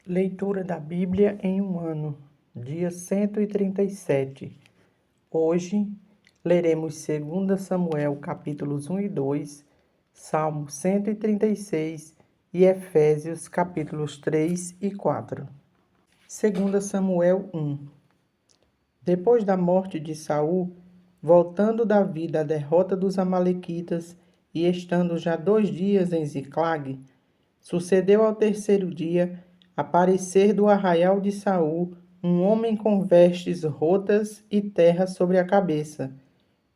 Leitura da Bíblia em um ano, dia 137. Hoje leremos 2 Samuel, capítulos 1 e 2, Salmo 136 e Efésios, capítulos 3 e 4. 2 Samuel 1. Depois da morte de Saul, voltando Davi da derrota dos amalequitas e estando já 2 dias em Ziclag, sucedeu ao terceiro dia aparecer do arraial de Saul um homem com vestes rotas e terra sobre a cabeça.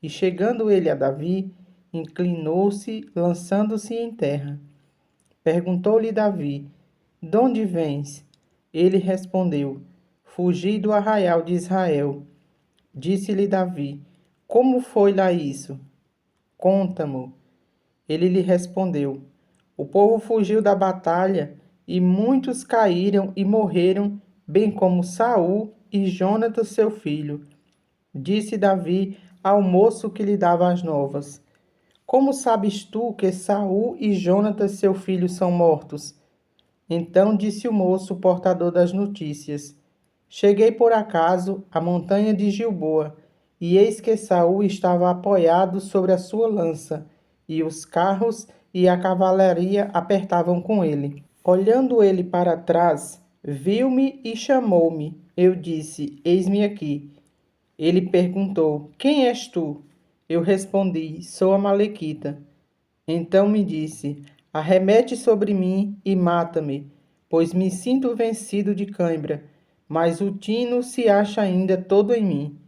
E chegando ele a Davi, inclinou-se, lançando-se em terra. Perguntou-lhe Davi: "De vens?" Ele respondeu: "Fugi do arraial de Israel." Disse-lhe Davi: "Como foi lá isso? Conta-mo." Ele lhe respondeu: "O povo fugiu da batalha e muitos caíram e morreram, bem como Saul e Jonatas seu filho." Disse Davi ao moço que lhe dava as novas: "Como sabes tu que Saul e Jonatas seu filho são mortos?" Então disse o moço portador das notícias: "Cheguei por acaso à montanha de Gilboa, e eis que Saul estava apoiado sobre a sua lança, e os carros e a cavalaria apertavam com ele. Olhando ele para trás, viu-me e chamou-me. Eu disse: Eis-me aqui." Ele perguntou: "Quem és tu?" Eu respondi: "Sou Amalequita." Então me disse: "Arremete sobre mim e mata-me, pois me sinto vencido de cãibra, mas o tino se acha ainda todo em mim."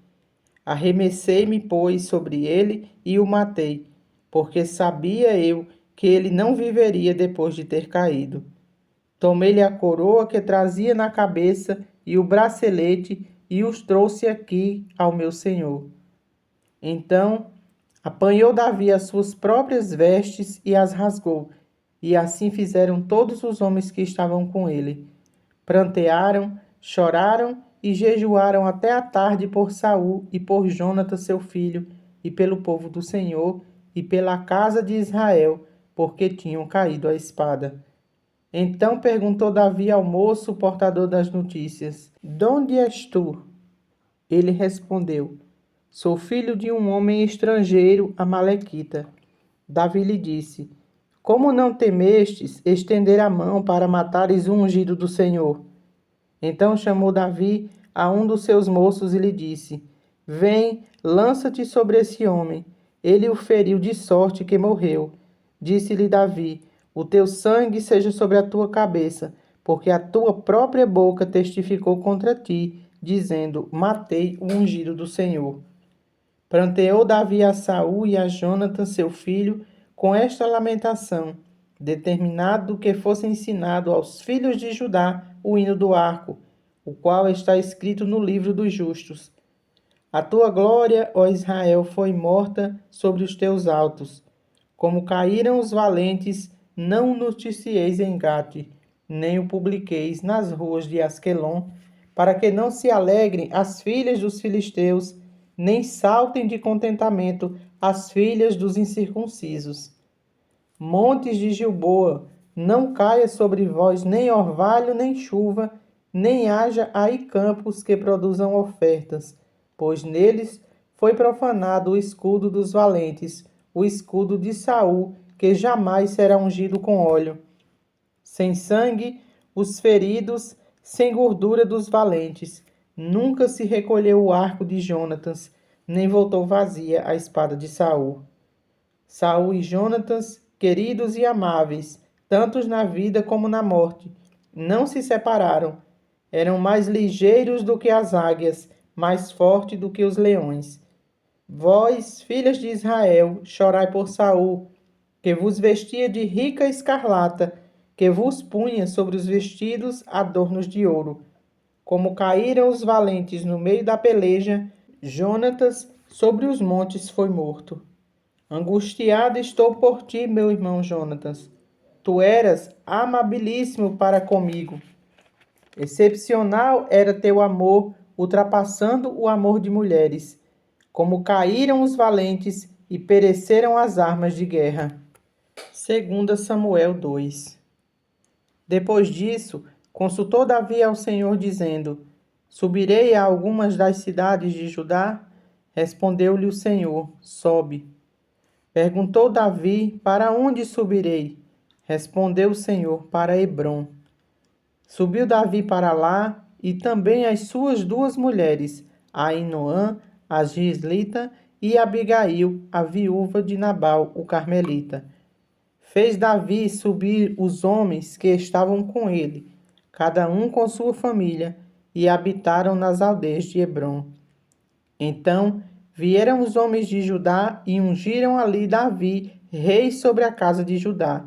Arremessei-me, pois, sobre ele e o matei, porque sabia eu que ele não viveria depois de ter caído. Tomei-lhe a coroa que trazia na cabeça e o bracelete e os trouxe aqui ao meu senhor. Então apanhou Davi as suas próprias vestes e as rasgou, e assim fizeram todos os homens que estavam com ele. Prantearam, choraram e jejuaram até a tarde por Saul e por Jonatas seu filho, e pelo povo do Senhor, e pela casa de Israel, porque tinham caído à espada. Então perguntou Davi ao moço portador das notícias: "De onde és tu?" Ele respondeu: "Sou filho de um homem estrangeiro, amalequita." Davi lhe disse: "Como não temestes estender a mão para matares o ungido do Senhor?" Então chamou Davi a um dos seus moços e lhe disse: "Vem, lança-te sobre esse homem." Ele o feriu de sorte que morreu. Disse-lhe Davi: "O teu sangue seja sobre a tua cabeça, porque a tua própria boca testificou contra ti, dizendo: Matei o ungido do Senhor." Pranteou Davi a Saul e a Jonatas seu filho com esta lamentação, determinado que fosse ensinado aos filhos de Judá o hino do arco, o qual está escrito no livro dos justos: "A tua glória, ó Israel, foi morta sobre os teus altos. Como caíram os valentes, não o noticieis em Gate, nem o publiqueis nas ruas de Asquelon, para que não se alegrem as filhas dos filisteus, nem saltem de contentamento as filhas dos incircuncisos. Montes de Gilboa, não caia sobre vós nem orvalho, nem chuva, nem haja aí campos que produzam ofertas, pois neles foi profanado o escudo dos valentes, o escudo de Saul, que jamais será ungido com óleo. Sem sangue, os feridos, sem gordura dos valentes. Nunca se recolheu o arco de Jonatas, nem voltou vazia a espada de Saul. Saul e Jonatas, queridos e amáveis, tanto na vida como na morte, não se separaram. Eram mais ligeiros do que as águias, mais fortes do que os leões. Vós, filhas de Israel, chorai por Saul, que vos vestia de rica escarlata, que vos punha sobre os vestidos adornos de ouro. Como caíram os valentes no meio da peleja, Jonatas sobre os montes foi morto. Angustiado estou por ti, meu irmão Jonatas. Tu eras amabilíssimo para comigo. Excepcional era teu amor, ultrapassando o amor de mulheres. Como caíram os valentes e pereceram as armas de guerra. 2 Samuel 2. Depois disso, Consultou Davi ao Senhor, dizendo: Subirei a algumas das cidades de Judá? Respondeu-lhe o Senhor: Sobe. Perguntou Davi: Para onde subirei? Respondeu o Senhor: Para Hebrom. Subiu Davi para lá, e também as suas duas mulheres, Ainoã, a gislita, e Abigail, a viúva de Nabal, o carmelita. Fez Davi subir os homens que estavam com ele, cada um com sua família, e habitaram nas aldeias de Hebrom. Então vieram os homens de Judá e ungiram ali Davi, rei sobre a casa de Judá.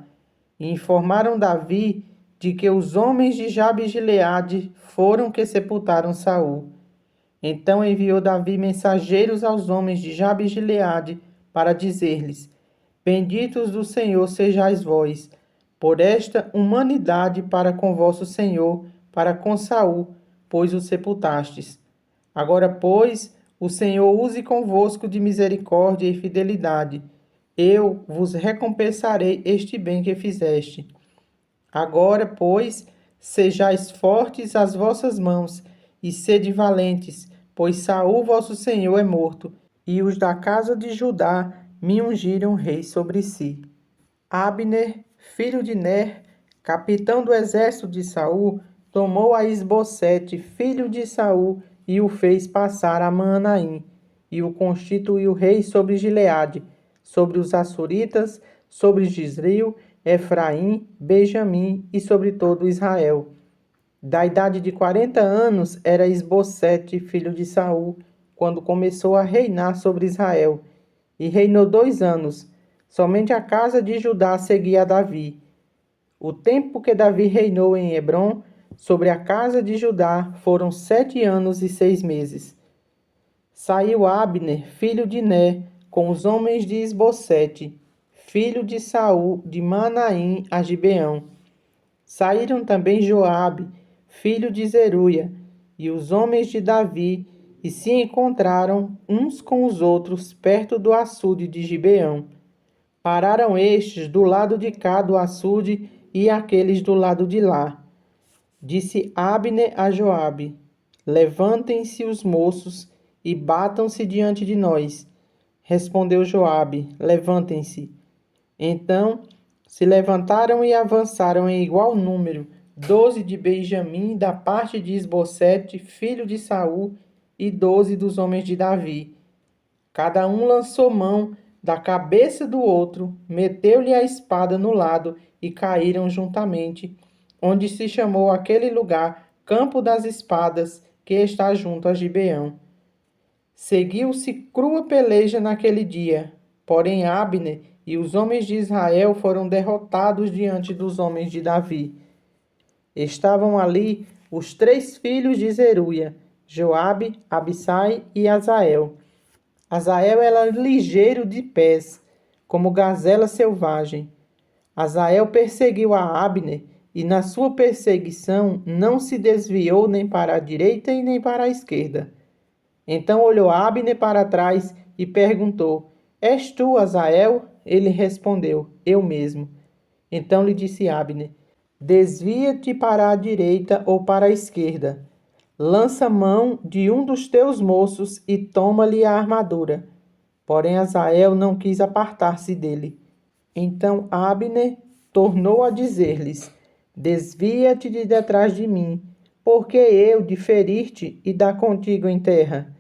E informaram Davi de que os homens de Jabe-Gileade foram que sepultaram Saul. Então enviou Davi mensageiros aos homens de Jabe-Gileade para dizer-lhes: Benditos do Senhor sejais vós, por esta humanidade para com vosso Senhor, para com Saul, pois o sepultastes. Agora, pois, o Senhor use convosco de misericórdia e fidelidade. Eu vos recompensarei este bem que fizeste. Agora, pois, sejais fortes as vossas mãos, e sede valentes, pois Saul vosso Senhor é morto, e os da casa de Judá me ungiram rei sobre si. Abner, filho de Ner, capitão do exército de Saul, tomou a Isbosete, filho de Saul, e o fez passar a Maanaim, e o constituiu rei sobre Gileade, sobre os Açuritas, sobre Gisril, Efraim, Benjamim e sobre todo Israel. Da idade de 40 anos era Isbosete, filho de Saul, quando começou a reinar sobre Israel, e reinou 2 anos. Somente a casa de Judá seguia a Davi. O tempo que Davi reinou em Hebrom sobre a casa de Judá foram 7 anos e 6 meses. Saiu Abner, filho de Ner, com os homens de Isbosete, filho de Saul, de Manaim a Gibeão. Saíram também Joabe, filho de Zeruia, e os homens de Davi, e se encontraram uns com os outros perto do açude de Gibeão. Pararam estes do lado de cá do açude e aqueles do lado de lá. Disse Abner a Joabe: Levantem-se os moços e batam-se diante de nós. Respondeu Joabe: Levantem-se. Então se levantaram e avançaram em igual número, 12 de Benjamim, da parte de Isbosete, filho de Saul, e 12 dos homens de Davi. Cada um lançou mão da cabeça do outro, meteu-lhe a espada no lado, e caíram juntamente, onde se chamou aquele lugar Campo das Espadas, que está junto a Gibeão. Seguiu-se crua peleja naquele dia, porém Abner e os homens de Israel foram derrotados diante dos homens de Davi. Estavam ali os 3 filhos de Zeruia, Joabe, Abissai e Azael. Azael era ligeiro de pés, como gazela selvagem. Azael perseguiu a Abner, e na sua perseguição não se desviou nem para a direita e nem para a esquerda. Então olhou Abner para trás e perguntou: És tu, Azael? Ele respondeu: Eu mesmo. Então lhe disse Abner: Desvia-te para a direita ou para a esquerda. Lança mão de um dos teus moços e toma-lhe a armadura. Porém Azael não quis apartar-se dele. Então Abner tornou a dizer-lhes: Desvia-te de detrás de mim, porque eu de ferir-te e dar contigo em terra.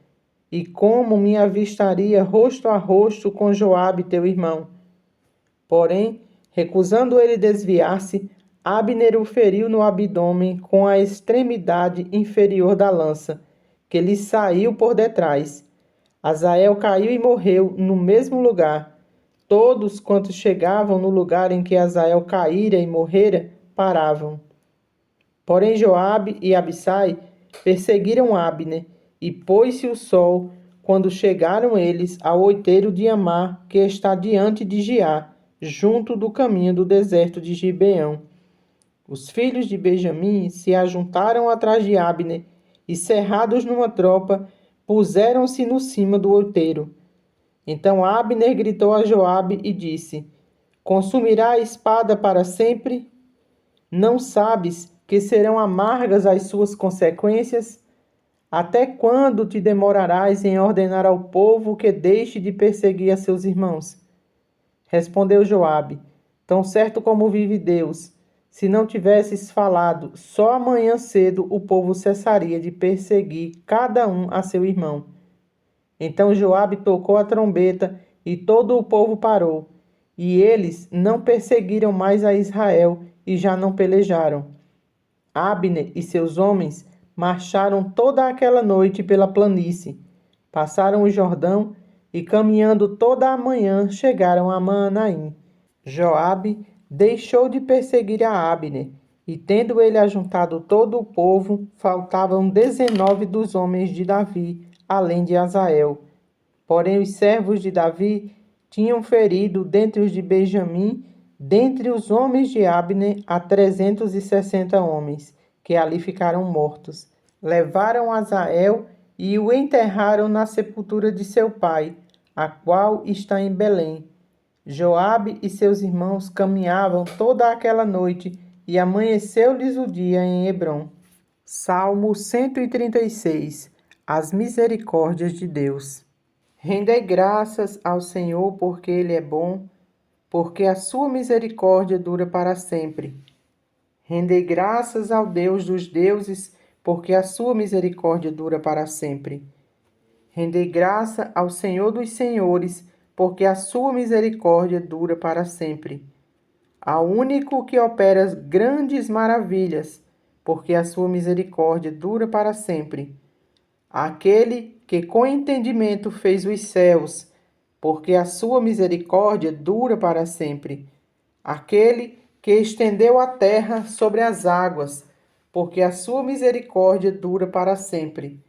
E como me avistaria rosto a rosto com Joabe teu irmão? Porém, recusando ele desviar-se, Abner o feriu no abdômen com a extremidade inferior da lança, que lhe saiu por detrás. Azael caiu e morreu no mesmo lugar. Todos quantos chegavam no lugar em que Azael caíra e morrera, paravam. Porém Joabe e Abissai perseguiram Abner, e pôs-se o sol quando chegaram eles ao outeiro de Amar, que está diante de Giá, junto do caminho do deserto de Gibeão. Os filhos de Benjamim se ajuntaram atrás de Abner, e cerrados numa tropa, puseram-se no cima do outeiro. Então Abner gritou a Joabe e disse: Consumirá a espada para sempre? Não sabes que serão amargas as suas consequências? Até quando te demorarás em ordenar ao povo que deixe de perseguir a seus irmãos? Respondeu Joabe: Tão certo como vive Deus, se não tivesses falado, só amanhã cedo o povo cessaria de perseguir cada um a seu irmão. Então Joabe tocou a trombeta e todo o povo parou. E eles não perseguiram mais a Israel e já não pelejaram. Abner e seus homens marcharam toda aquela noite pela planície, passaram o Jordão e, caminhando toda a manhã, chegaram a Maanaim. Joabe deixou de perseguir a Abner, e tendo ele ajuntado todo o povo, faltavam 19 dos homens de Davi, além de Azael. Porém os servos de Davi tinham ferido dentre os de Benjamim, dentre os homens de Abner, a 360 homens, que ali ficaram mortos. Levaram Azael e o enterraram na sepultura de seu pai, a qual está em Belém. Joabe e seus irmãos caminhavam toda aquela noite, e amanheceu-lhes o dia em Hebrom. Salmo 136. As misericórdias de Deus. Rendei graças ao Senhor porque Ele é bom, porque a sua misericórdia dura para sempre. Rendei graças ao Deus dos deuses, porque a sua misericórdia dura para sempre. Rendei graça ao Senhor dos senhores, porque a sua misericórdia dura para sempre. Ao único que opera grandes maravilhas, porque a sua misericórdia dura para sempre. Aquele que com entendimento fez os céus, porque a sua misericórdia dura para sempre. Aquele que estendeu a terra sobre as águas, porque a sua misericórdia dura para sempre.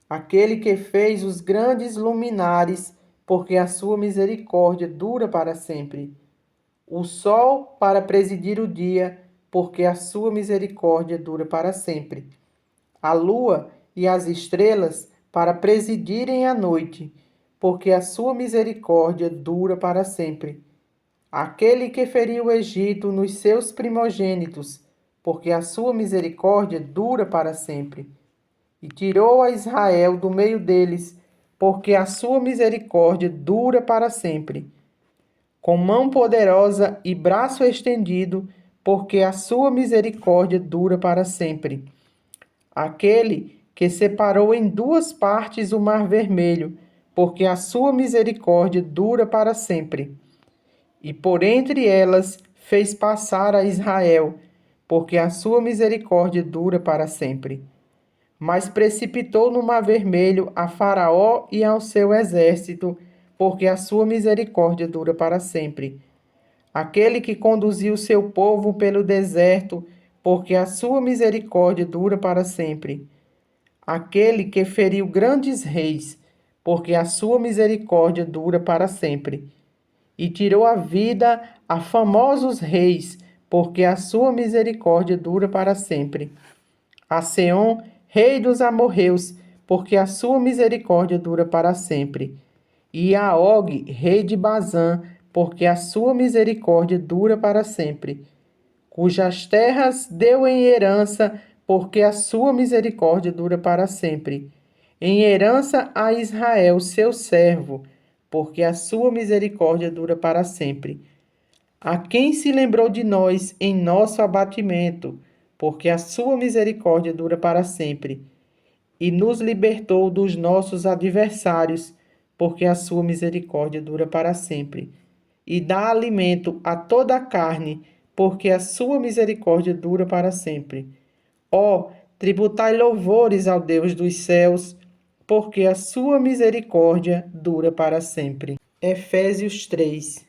Aquele que fez os grandes luminares, porque a sua misericórdia dura para sempre. O sol para presidir o dia, porque a sua misericórdia dura para sempre. A lua e as estrelas para presidirem a noite, porque a sua misericórdia dura para sempre. Aquele que feriu o Egito nos seus primogênitos, porque a sua misericórdia dura para sempre. E tirou a Israel do meio deles, porque a sua misericórdia dura para sempre. Com mão poderosa e braço estendido, porque a sua misericórdia dura para sempre. Aquele que separou em duas partes o mar vermelho, porque a sua misericórdia dura para sempre. E por entre elas fez passar a Israel, porque a sua misericórdia dura para sempre. Mas precipitou no mar vermelho a Faraó e ao seu exército, porque a sua misericórdia dura para sempre. Aquele que conduziu seu povo pelo deserto, porque a sua misericórdia dura para sempre. Aquele que feriu grandes reis, porque a sua misericórdia dura para sempre. E tirou a vida a famosos reis, porque a sua misericórdia dura para sempre. A Seom, rei dos amorreus, porque a sua misericórdia dura para sempre. E a Og, rei de Bazã, porque a sua misericórdia dura para sempre. Cujas terras deu em herança, porque a sua misericórdia dura para sempre. Em herança a Israel, seu servo, porque a sua misericórdia dura para sempre. A quem se lembrou de nós em nosso abatimento, porque a sua misericórdia dura para sempre. E nos libertou dos nossos adversários, porque a sua misericórdia dura para sempre. E dá alimento a toda a carne, porque a sua misericórdia dura para sempre. Ó, tributai louvores ao Deus dos céus, porque a sua misericórdia dura para sempre. Efésios 3.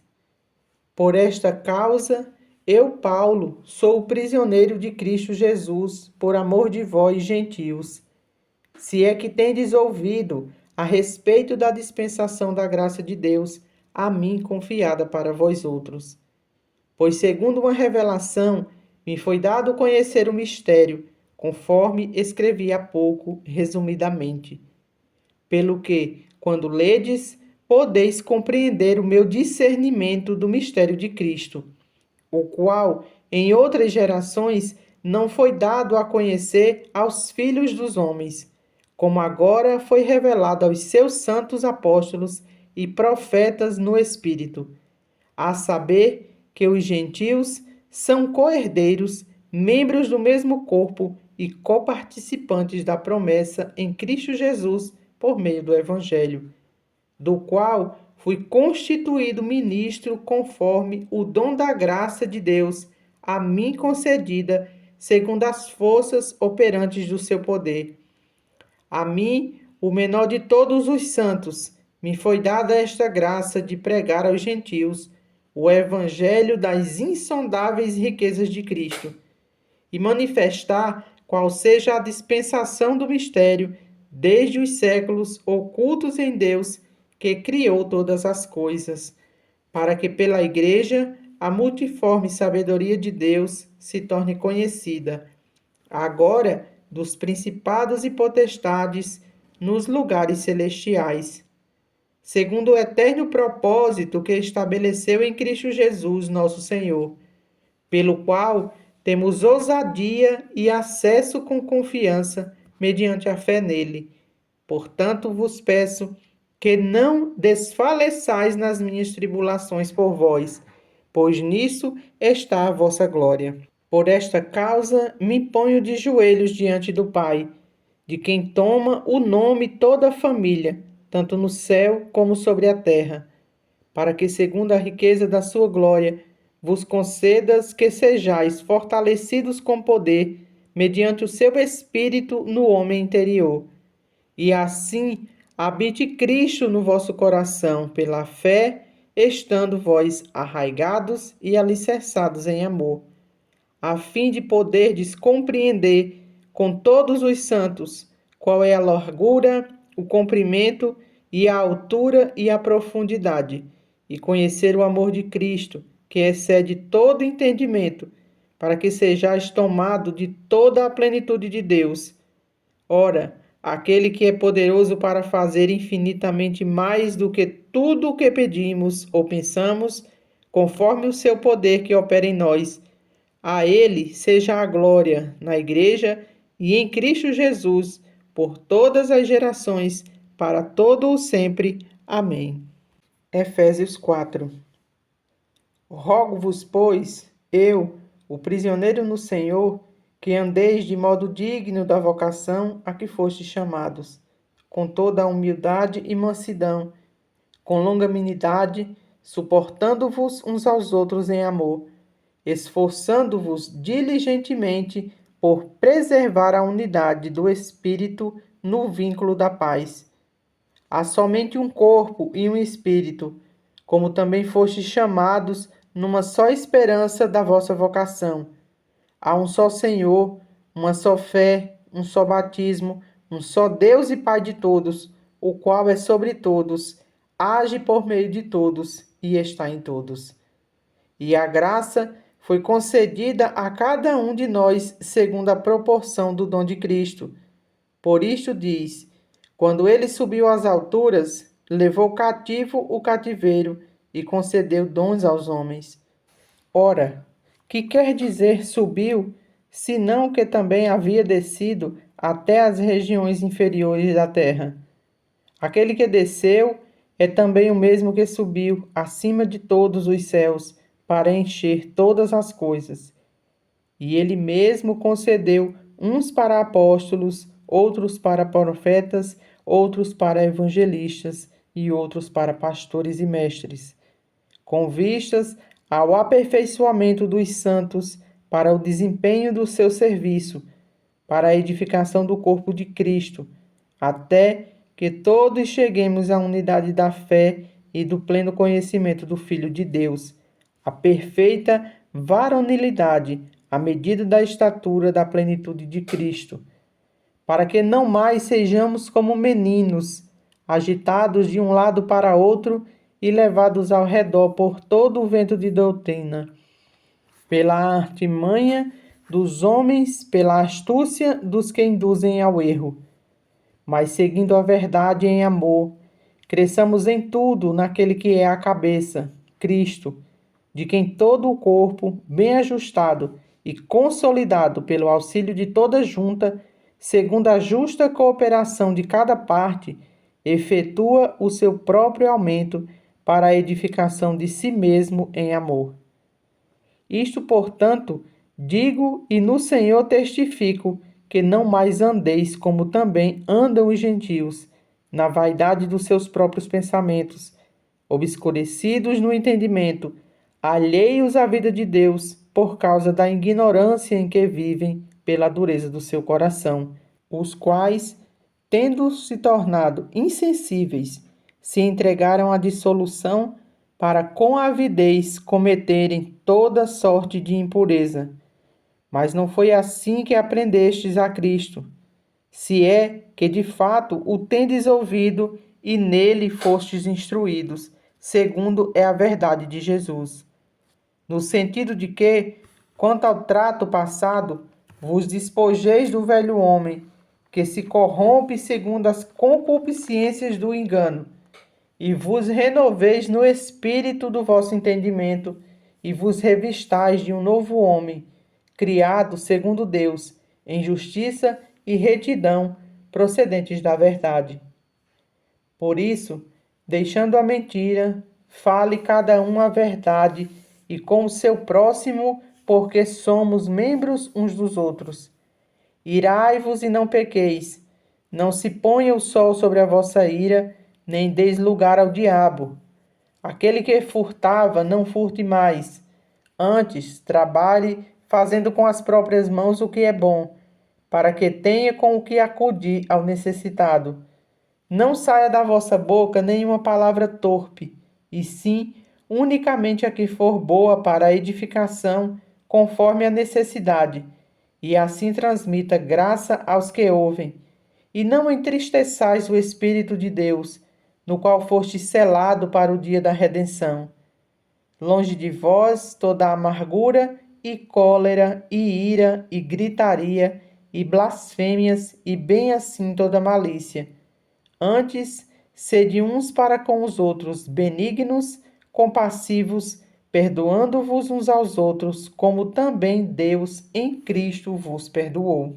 Por esta causa, eu, Paulo, sou o prisioneiro de Cristo Jesus, por amor de vós, gentios. Se é que tendes ouvido a respeito da dispensação da graça de Deus, a mim confiada para vós outros. Pois segundo uma revelação, me foi dado conhecer o mistério, conforme escrevi há pouco, resumidamente. Pelo que, quando ledes, podeis compreender o meu discernimento do mistério de Cristo, o qual, em outras gerações, não foi dado a conhecer aos filhos dos homens, como agora foi revelado aos seus santos apóstolos e profetas no Espírito, a saber que os gentios são co-herdeiros, membros do mesmo corpo e coparticipantes da promessa em Cristo Jesus por meio do Evangelho, do qual fui constituído ministro conforme o dom da graça de Deus a mim concedida, segundo as forças operantes do seu poder. A mim, o menor de todos os santos, me foi dada esta graça de pregar aos gentios o evangelho das insondáveis riquezas de Cristo e manifestar qual seja a dispensação do mistério desde os séculos ocultos em Deus que criou todas as coisas, para que pela Igreja a multiforme sabedoria de Deus se torne conhecida, agora dos principados e potestades nos lugares celestiais, segundo o eterno propósito que estabeleceu em Cristo Jesus, nosso Senhor, pelo qual temos ousadia e acesso com confiança mediante a fé nele. Portanto, vos peço que não desfaleçais nas minhas tribulações por vós, pois nisso está a vossa glória. Por esta causa me ponho de joelhos diante do Pai, de quem toma o nome toda a família, tanto no céu como sobre a terra, para que, segundo a riqueza da sua glória, vos concedas que sejais fortalecidos com poder, mediante o seu Espírito no homem interior. E assim habite Cristo no vosso coração, pela fé, estando vós arraigados e alicerçados em amor, a fim de poderdes compreender com todos os santos qual é a largura, o comprimento e a altura e a profundidade, e conhecer o amor de Cristo, que excede todo entendimento, para que sejais tomado de toda a plenitude de Deus. Ora, aquele que é poderoso para fazer infinitamente mais do que tudo o que pedimos ou pensamos, conforme o seu poder que opera em nós, a ele seja a glória na Igreja e em Cristo Jesus, por todas as gerações, para todo o sempre. Amém. Efésios 4. Rogo-vos, pois, eu, o prisioneiro no Senhor, que andeis de modo digno da vocação a que fostes chamados, com toda a humildade e mansidão, com longanimidade, suportando-vos uns aos outros em amor, esforçando-vos diligentemente por preservar a unidade do Espírito no vínculo da paz. Há somente um corpo e um Espírito, como também fostes chamados numa só esperança da vossa vocação. Há um só Senhor, uma só fé, um só batismo, um só Deus e Pai de todos, o qual é sobre todos, age por meio de todos e está em todos. E a graça foi concedida a cada um de nós segundo a proporção do dom de Cristo. Por isto diz: quando ele subiu às alturas, levou cativo o cativeiro e concedeu dons aos homens. Ora, que quer dizer subiu, senão que também havia descido até as regiões inferiores da terra? Aquele que desceu é também o mesmo que subiu acima de todos os céus para encher todas as coisas. E ele mesmo concedeu uns para apóstolos, outros para profetas, outros para evangelistas e outros para pastores e mestres, com vistas ao aperfeiçoamento dos santos para o desempenho do seu serviço, para a edificação do corpo de Cristo, até que todos cheguemos à unidade da fé e do pleno conhecimento do Filho de Deus, a perfeita varonilidade, à medida da estatura da plenitude de Cristo, para que não mais sejamos como meninos, agitados de um lado para outro e levados ao redor por todo o vento de doutrina, pela artimanha dos homens, pela astúcia dos que induzem ao erro. Mas seguindo a verdade em amor, cresçamos em tudo naquele que é a cabeça, Cristo, de quem todo o corpo, bem ajustado e consolidado pelo auxílio de toda junta, segundo a justa cooperação de cada parte, efetua o seu próprio aumento para a edificação de si mesmo em amor. Isto, portanto, digo e no Senhor testifico, que não mais andeis como também andam os gentios, na vaidade dos seus próprios pensamentos, obscurecidos no entendimento, alheios à vida de Deus, por causa da ignorância em que vivem pela dureza do seu coração, os quais, tendo se tornado insensíveis, se entregaram à dissolução para com avidez cometerem toda sorte de impureza. Mas não foi assim que aprendestes a Cristo, se é que de fato o tendes ouvido e nele fostes instruídos, segundo é a verdade de Jesus. No sentido de que, quanto ao trato passado, vos despojeis do velho homem, que se corrompe segundo as concupiscências do engano, e vos renoveis no espírito do vosso entendimento, e vos revistais de um novo homem, criado segundo Deus, em justiça e retidão, procedentes da verdade. Por isso, deixando a mentira, fale cada um a verdade e com o seu próximo, porque somos membros uns dos outros. Irai-vos e não pequeis. Não se ponha o sol sobre a vossa ira, nem deis lugar ao diabo. Aquele que furtava, não furte mais. Antes, trabalhe, fazendo com as próprias mãos o que é bom, para que tenha com o que acudir ao necessitado. Não saia da vossa boca nenhuma palavra torpe, e sim unicamente a que for boa para a edificação, conforme a necessidade, e assim transmita graça aos que ouvem. E não entristeçais o Espírito de Deus, no qual foste selado para o dia da redenção. Longe de vós toda amargura e cólera e ira e gritaria e blasfêmias e bem assim toda malícia. Antes, sede uns para com os outros benignos, compassivos, perdoando-vos uns aos outros, como também Deus em Cristo vos perdoou.